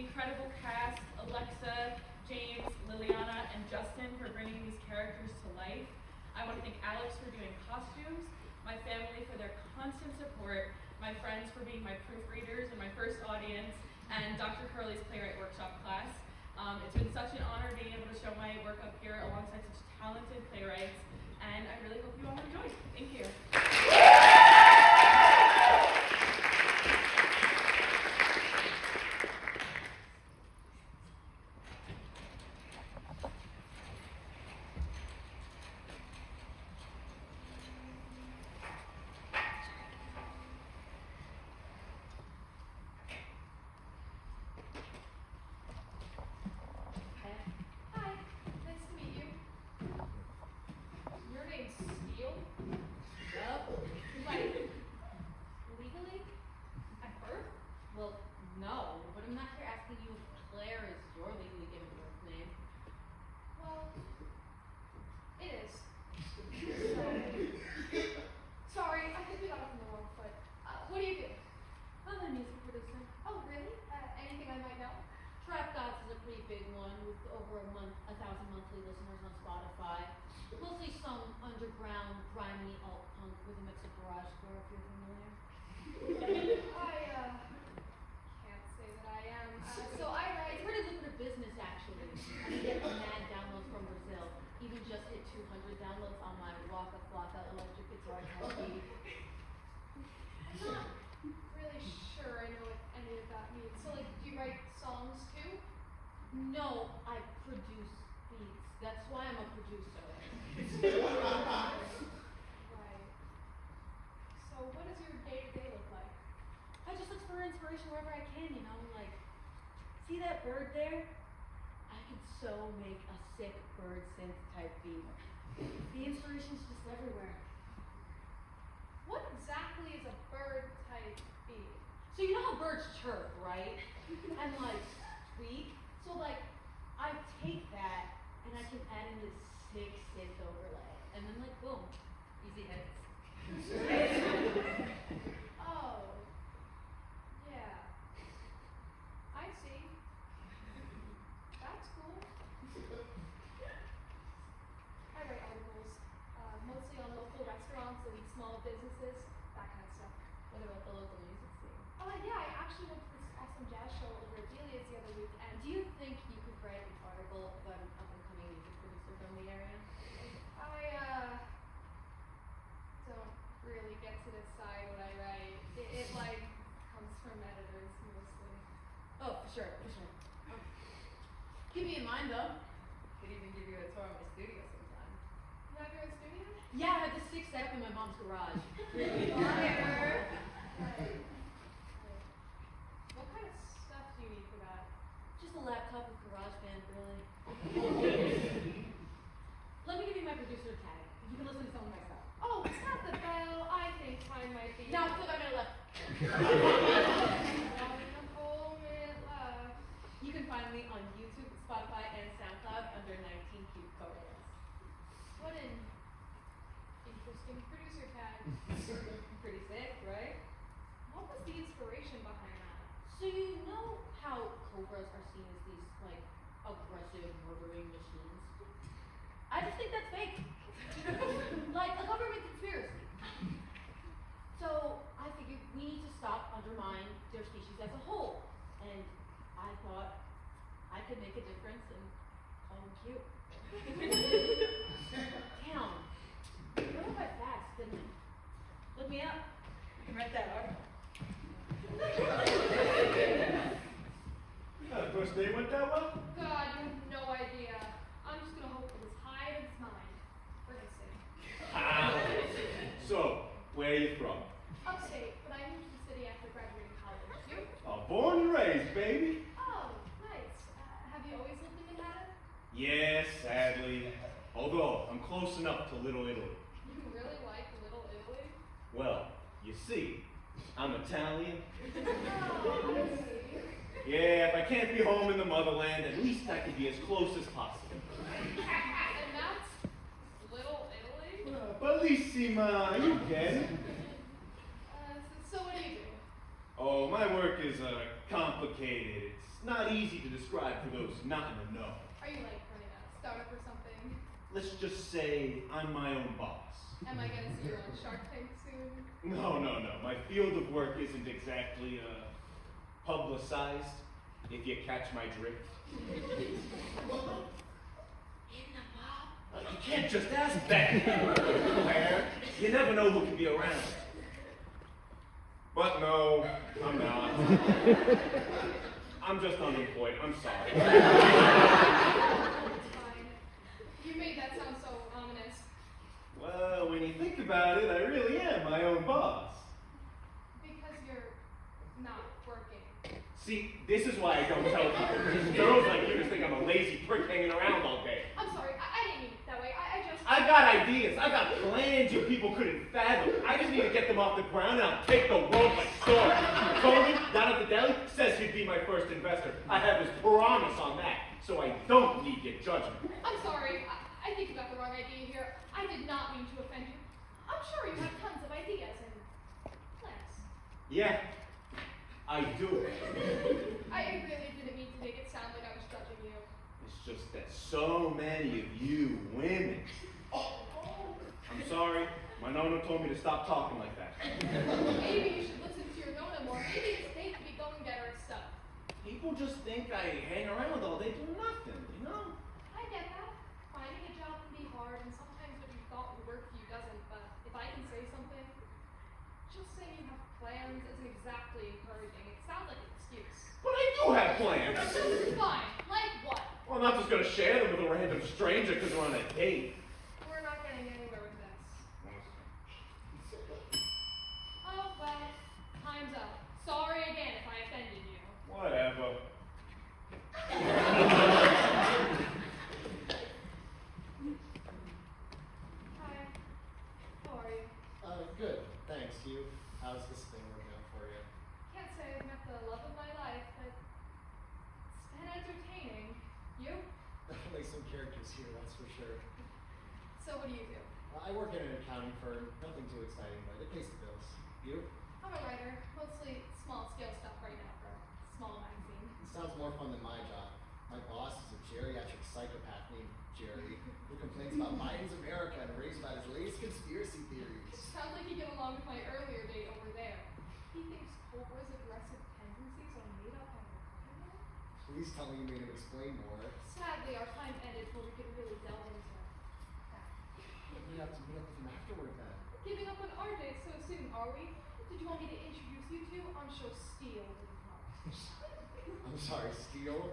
incredible cast, Alexa, James, Liliana, and Justin for bringing these characters to life. I want to thank Alex for doing costumes, my family for their constant support, my friends for being my proofreaders and my first audience, and Dr. Curley's Playwright Workshop class. It's been such an honor being able to show my work up here alongside such talented playwrights, and I really hope you all enjoy. Thank you. See that bird there? I could so make a sick bird synth type beat. The inspiration's just everywhere. What exactly is a bird type beat? So you know how birds chirp, right? And like tweak? So like I take that and I can add in this sick synth overlay. And then like boom, easy hits. Oh. Yeah. I see. That's cool. I write articles, mostly on local restaurants and small businesses, that kind of stuff. What about the local music scene? Yeah, I actually went to this awesome jazz show over at Delia's the other week, and Do you think you could write an article about an up-and-coming music producer from the area? I don't really get to decide what I write. It like comes from editors mostly. Oh, for sure. Keep me in mind though. Could even give you a tour of my studio sometime. You have your own studio? Yeah, I have this sick setup in my mom's garage. Right. What kind of stuff do you need for that? Just a laptop with GarageBand, really. Let me give you my producer tag. You can listen to some of my stuff. Oh, tap the bell. I think time might be. No, click on my left. Whole minute left. You can find me on YouTube, Spotify, and SoundCloud under 19 Cute Photos. What an interesting producer tag. Pretty sick, right? What was the inspiration behind that? So you know how cobras are seen as these like aggressive murdering machines? I just think that's fake. Like a government conspiracy. So I figured we need to stop undermine their species as a whole. And I thought I could make a difference and call them cute. Damn. What if I fast, didn't I? Look me up. You can write that article. First day went that well? God, you have no idea. I'm just gonna hope it was high in his mind. For his sake. So, where are you from? Upstate, but I moved to the city after graduating college. You? Born and raised, baby. Oh, nice. Have you always lived in Manhattan? Yes, sadly. Although, I'm close enough to Little Italy. You really like Little Italy? Well, you see, I'm Italian. Oh, I see. Yeah, if I can't be home in the motherland, at least I can be as close as possible. And that's Little Italy? Bellissima, you get it? So what do you do? Oh, my my work is complicated. It's not easy to describe for those not in the know. Are you like running a startup or something? Let's just say I'm my own boss. Am I gonna see you on Shark Tank soon? No. My field of work isn't exactly publicized, if you catch my drift. You can't just ask that. Claire, you never know who can be around. But no, I'm not. I'm just unemployed. I'm sorry. It's fine. You made that sound so ominous. Well, when you think about it, I really am my own boss. Because you're not working. See, this is why I don't tell people. Because girls like you just think I'm a lazy prick hanging around all day. I'm sorry, I didn't mean it that way. I just... I've got ideas. I've got plans you people couldn't fathom. I just need to get them off the ground and I'll take the world by storm. Tony, down at the deli, says he'd be my first investor. I have his promise on that, so I don't need your judgment. I'm sorry. I think you got the wrong idea here. I did not mean to offend you. I'm sure you have tons of ideas and plans. Yeah, I do. I really didn't mean to make it sound like I was judging you. It's just that so many of you women. I'm sorry, my nonna told me to stop talking like that. Maybe you should listen to your Nona more. Maybe it's safe to be going get her stuff. People just think I hang around all day doing nothing, you know? I get that. Finding a job can be hard, and sometimes what you thought would work for you doesn't. But if I can say something, just saying you have plans isn't exactly encouraging. It sounds like an excuse. But I do have plans. Fine. Like what? Well, I'm not just gonna share them with a random stranger because we're on a date. We're not getting anywhere with this. Oh, well, time's up. Sorry again if I offended you. Whatever. Hi. How are you? Good, thanks. You? How's this thing working out for you? Can't say I've met the love of my life, but it's been entertaining. You? Like some characters here, that's for sure. So what do you do? I work in an accounting firm. Nothing too exciting, but it pays the bills. You? I'm a writer, mostly small-scale stuff right now for a small magazine. It sounds more fun than my job. My boss is a geriatric psychopath named Jerry, who complains about Biden's America and raves about his latest conspiracy theories. Sounds like you get along with my earlier date over there. He thinks Cobra's aggressive tendencies are made up by the government. Please tell me you made him explain more. Sadly, our time ended before we could really delve into that. We have to meet up with him afterward then. Giving up on our date so soon, are we? Did you want me to introduce you to? I'm sure Steele wouldn't mind. I'm sorry, Steele.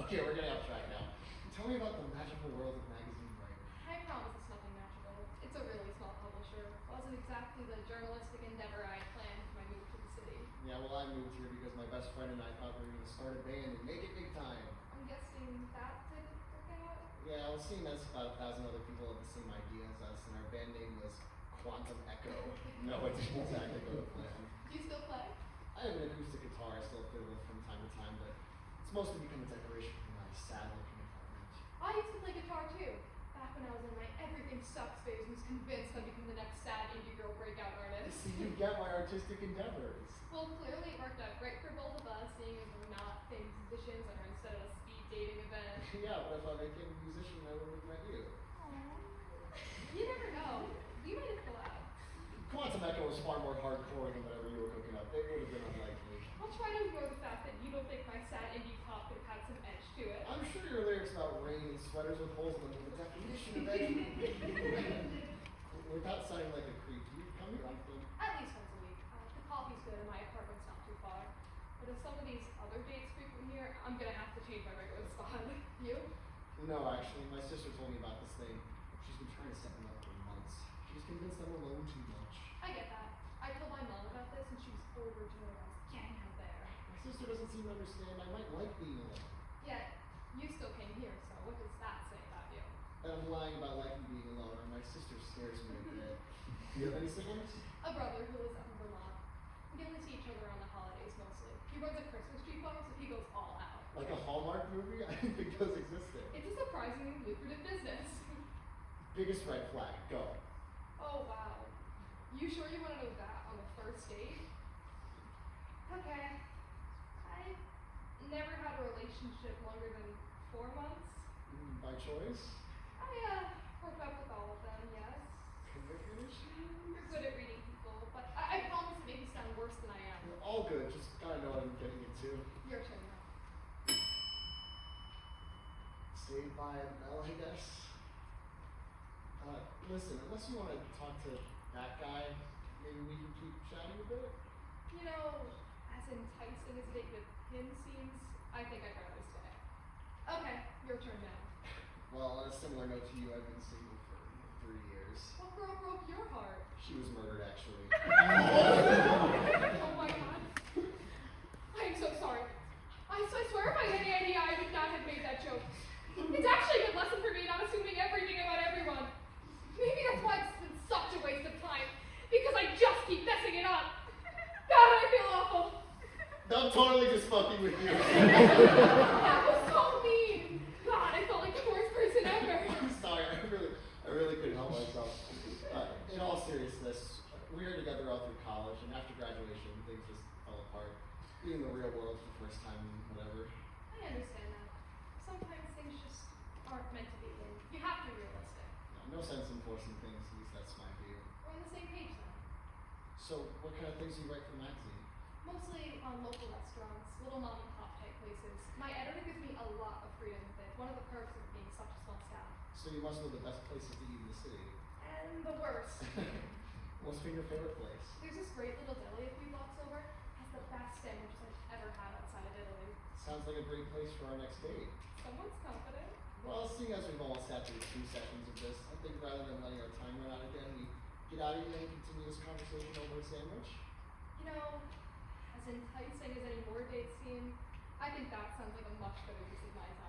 Okay, we're getting off track now. Tell me about the magical world of magazine writing. I promise it's nothing magical. It's a really small publisher. Wasn't exactly the journalistic endeavor I had planned for my move to the city. Yeah, well, I moved here because my best friend and I thought we were going to start a band and make it big time. I'm guessing that didn't work out. Yeah, well, seeing as about 1,000 other people had the same idea as us, and our band name was Quantum Echo. No, it didn't exactly go to plan. Do you still play? I have an acoustic guitar I still fiddle with from time to time, but it's mostly become a decoration for my sad-looking apartment. I used to play guitar too. Back when I was in my everything sucks phase and was convinced I'd become the next sad indie girl breakout artist. See, you get my artistic endeavors. Well, clearly it worked out great for both of us, seeing as we're not famous musicians and are instead of a speed dating event. Yeah, what if I became a musician and I would have met you? You never know. We might have pulled out. Quantum Echo was far more hardcore than whatever you were cooking up. It would have been unlikely. I'll try to ignore the fact that you don't think my sad indie pop could have had some edge to it. I'm sure your lyrics about rain and sweaters with holes in them were the definition of edgy. Without sounding like a creep, do you come here often? At least once a week. The coffee's good and my apartment's not too far. But if some of these other dates frequent here, I'm gonna have to change my regular spot. You? No, actually, my sister told me about this thing. She's been trying to set me up for months. She's convinced I'm alone too much. I get that. I told my mom about this and she was overjoyed. I was getting out there. My sister doesn't seem to understand. I might like being alone. Yet, you still came here, so what does that say about you? And I'm lying about liking being alone, or my sister scares me a bit. Do you have any siblings? A brother who lives up in Vermont. We only see each other around the holidays mostly. He runs a Christmas tree farm, so he goes all out. Like a Hallmark movie? I didn't think those existed. It's a surprisingly lucrative business. Biggest red flag. Go. Oh wow. You sure you want to know that on the first date? Okay, relationship longer than 4 months. By choice? I broke up with all of them, yes. Commitment issues? You're good at reading people, but I promise to make you sound worse than I am. All good, just gotta know what I'm getting into. Your turn now. Saved by Mel, I guess. Listen, unless you want to talk to that guy, maybe we can keep chatting a bit? You know, as enticing as a date with him seems, I think I'd rather stay. Okay, your turn now. Well, on a similar note to you, I've been single for 3 years. What girl broke your heart? She was murdered, actually. Oh my god. I am so sorry. I swear if I had any idea, I would not have made that joke. It's actually a good lesson for me not assuming everything about everyone. Maybe that's why it's been such a waste of time. Because I just keep messing it up. God, I feel awful. I'm totally just fucking with you. That was so mean. God, I felt like the worst person ever. I'm sorry, I really couldn't help myself. In all seriousness, we were together all through college, and after graduation, things just fell apart. Being in the real world for the first time, whatever. I understand that. Sometimes things just aren't meant to be, and you have to be realistic. No sense in forcing things, at least that's my view. We're on the same page then. So, what kind of things do you write for the magazine? Mostly on local restaurants, little mom and pop type places. My editor gives me a lot of freedom with it. One of the perks of being such a small staff. So you must know the best places to eat in the city. And the worst. What's been your favorite place? There's this great little deli a few blocks over. Has the best sandwiches I've ever had outside of Italy. Sounds like a great place for our next date. Someone's confident. Well, seeing as we've almost sat through 2 sessions of this, I think rather than letting our time run out again, we get out of here and continue this conversation over a sandwich. You know, as enticing as any more dates seem, I think that sounds like a much better use of my time.